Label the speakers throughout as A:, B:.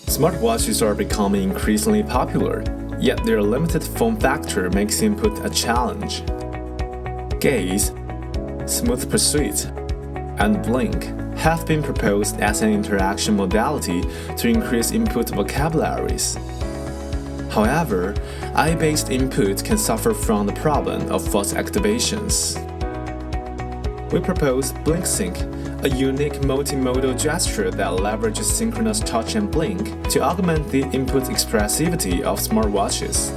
A: Smartwatches are becoming increasingly popular, yet their limited form factor makes input a challenge. Gaze, Smooth Pursuit, and Blink have been proposed as an interaction modality to increase input vocabularies. However, eye-based input can suffer from the problem of false activations. We propose BlinkSync, a unique multimodal gesture that leverages synchronous touch and blink to augment the input expressivity of smartwatches.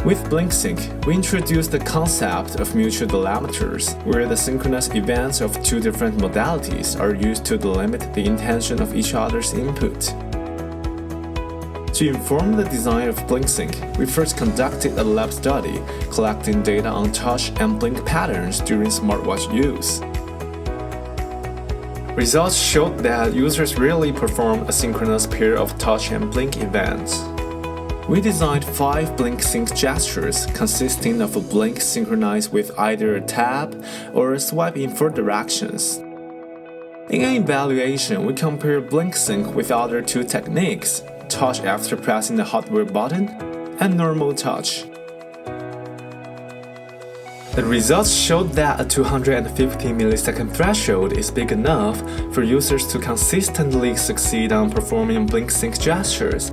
A: With BlinkSync, we introduce the concept of mutual delimiters, where the synchronous events of two different modalities are used to delimit the intention of each other's input. To inform the design of BlinkSync, we first conducted a lab study collecting data on touch and blink patterns during smartwatch use. Results showed that users rarely perform a synchronous pair of touch and blink events. We designed 5 BlinkSync gestures consisting of a blink synchronized with either a tap or a swipe in 4 directions. In an evaluation, we compared BlinkSync with other 2 techniques: touch after pressing the hardware button, and normal touch. The results showed that a 250 millisecond threshold is big enough for users to consistently succeed on performing BlinkSync gestures,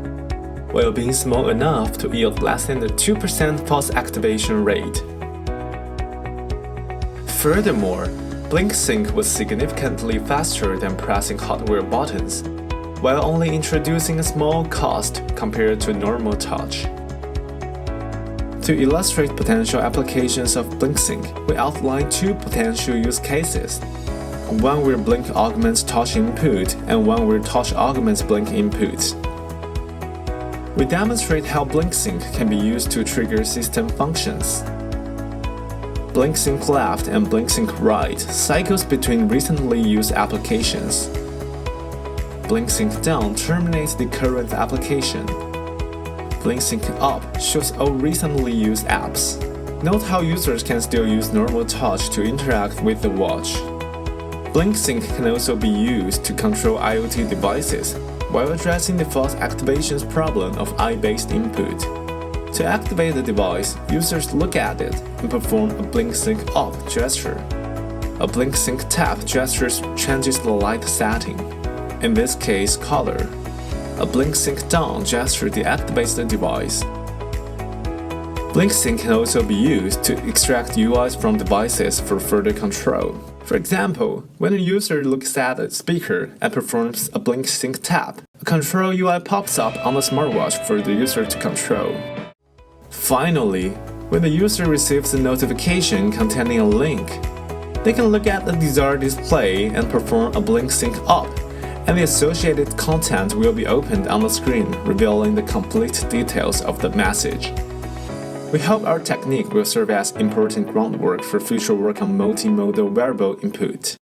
A: while being small enough to yield less than the 2% false activation rate. Furthermore, BlinkSync was significantly faster than pressing hardware buttons, while only introducing a small cost compared to normal touch. To illustrate potential applications of BlinkSync, we outline 2 potential use cases: one where blink augments touch input and one where touch augments blink input. We demonstrate how BlinkSync can be used to trigger system functions. BlinkSync left and BlinkSync right cycles between recently used applications. BlinkSync down terminates the current application. BlinkSync up shows all recently used apps. Note how users can still use normal touch to interact with the watch. BlinkSync can also be used to control IoT devices while addressing the false activations problem of eye-based input. To activate the device, users look at it and perform a BlinkSync up gesture. A BlinkSync tap gesture changes the light setting, in this case color. A BlinkSync down gesture deactivates the device. BlinkSync can also be used to extract UIs from devices for further control. For example, when a user looks at a speaker and performs a BlinkSync tap, a control UI pops up on the smartwatch for the user to control. Finally, when the user receives a notification containing a link, they can look at the desired display and perform a BlinkSync up, and the associated content will be opened on the screen, revealing the complete details of the message. We hope our technique will serve as important groundwork for future work on multimodal wearable input.